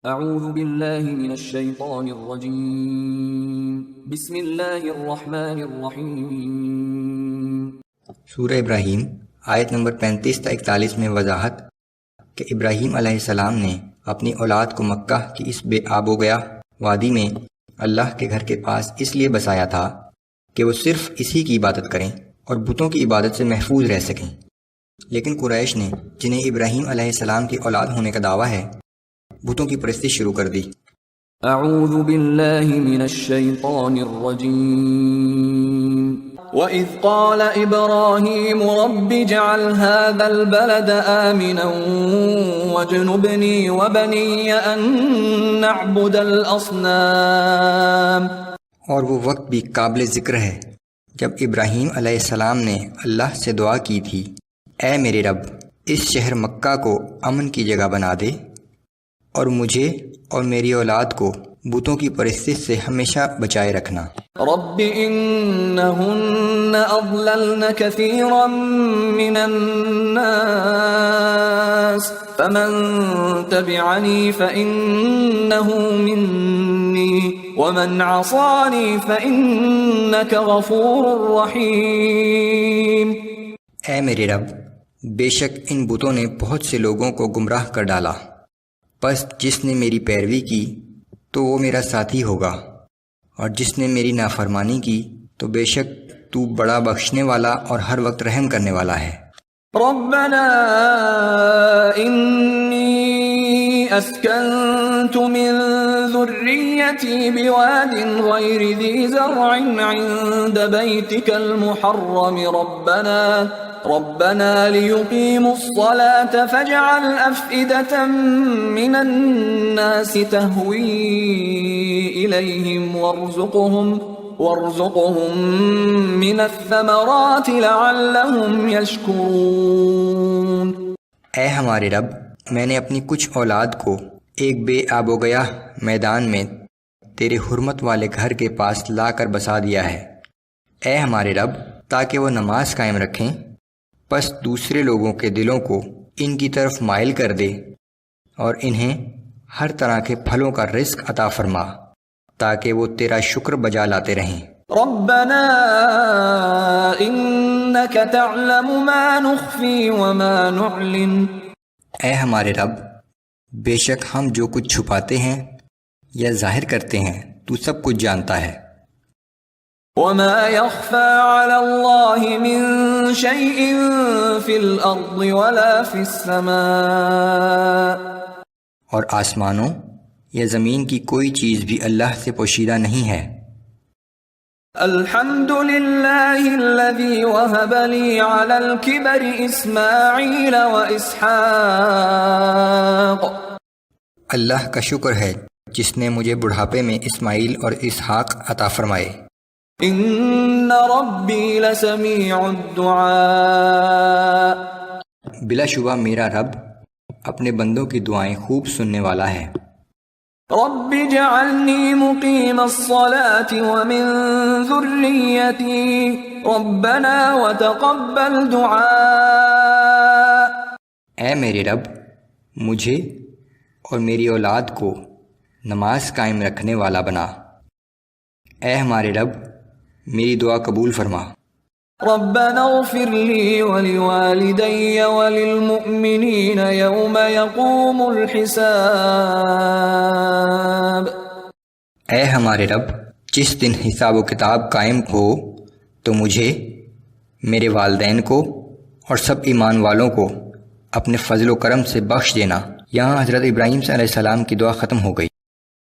اعوذ باللہ من الشیطان الرجیم بسم اللہ الرحمن الرحیم۔ سورہ ابراہیم آیت نمبر 35 تا 41 میں وضاحت کہ ابراہیم علیہ السلام نے اپنی اولاد کو مکہ کی اس بے آب و گیا وادی میں اللہ کے گھر کے پاس اس لیے بسایا تھا کہ وہ صرف اسی کی عبادت کریں اور بتوں کی عبادت سے محفوظ رہ سکیں، لیکن قریش نے جنہیں ابراہیم علیہ السلام کی اولاد ہونے کا دعویٰ ہے بتوں کی پرستش شروع کر دی۔ اعوذ باللہ من الشیطان الرجیم۔ وَإِذْ قَالَ إِبْرَاهِيمُ رَبِّ اجْعَلْ هَذَا الْبَلَدَ آمِنًا وَاجْنُبْنِي وَبَنِيَّ أَن نَّعْبُدَ الْأَصْنَامَ۔ اور وہ وقت بھی قابل ذکر ہے جب ابراہیم علیہ السلام نے اللہ سے دعا کی تھی، اے میرے رب اس شہر مکہ کو امن کی جگہ بنا دے اور مجھے اور میری اولاد کو بتوں کی پرستش سے ہمیشہ بچائے رکھنا۔ رب انہن اضللن کثیرا من الناس فمن تبعنی فانہ منی ومن عصانی فانک غفور رحیم۔ اے میرے رب بے شک ان بتوں نے بہت سے لوگوں کو گمراہ کر ڈالا، پس جس نے میری پیروی کی تو وہ میرا ساتھی ہوگا، اور جس نے میری نافرمانی کی تو بے شک تو بڑا بخشنے والا اور ہر وقت رحم کرنے والا ہے۔ ربنا انی اسکنت من ذریتی بواد غیر ذی زرع عند بیتک المحرم ربنا ليقيموا الصلاة فاجعل أفئدة من الناس تهوي إليهم وارزقهم من الثمرات لعلهم يشكرون۔ اے ہمارے رب میں نے اپنی کچھ اولاد کو ایک بے آب و گیا میدان میں تیرے حرمت والے گھر کے پاس لا کر بسا دیا ہے، اے ہمارے رب تاکہ وہ نماز قائم رکھیں، پس دوسرے لوگوں کے دلوں کو ان کی طرف مائل کر دے اور انہیں ہر طرح کے پھلوں کا رزق عطا فرما تاکہ وہ تیرا شکر بجا لاتے رہیں۔ ربنا انک تعلم ما نخفی وما نعلن۔ اے ہمارے رب بے شک ہم جو کچھ چھپاتے ہیں یا ظاہر کرتے ہیں تو سب کچھ جانتا ہے۔ وما يخفى على الله من شيء في الأرض ولا في السماء۔ اور آسمانوں یا زمین کی کوئی چیز بھی اللہ سے پوشیدہ نہیں ہے۔ الحمد لله الذي وهب لي على الكبر إسماعيل وإسحاق۔ اللہ کا شکر ہے جس نے مجھے بڑھاپے میں اسماعیل اور اسحاق عطا فرمائے۔ ان ربی لسمیع الدعاء۔ بلا شبہ میرا رب اپنے بندوں کی دعائیں خوب سننے والا ہے۔ رب اجعلنی مقیم الصلاة ومن ذریتی ربنا وتقبل دعاء۔ اے میرے رب مجھے اور میری اولاد کو نماز قائم رکھنے والا بنا، اے ہمارے رب میری دعا قبول فرما۔ ربنا اغفر لي ولوالدي وللمؤمنين يوم يقوم الحساب۔ اے ہمارے رب جس دن حساب و کتاب قائم ہو تو مجھے، میرے والدین کو اور سب ایمان والوں کو اپنے فضل و کرم سے بخش دینا۔ یہاں حضرت ابراہیم علیہ السلام کی دعا ختم ہو گئی۔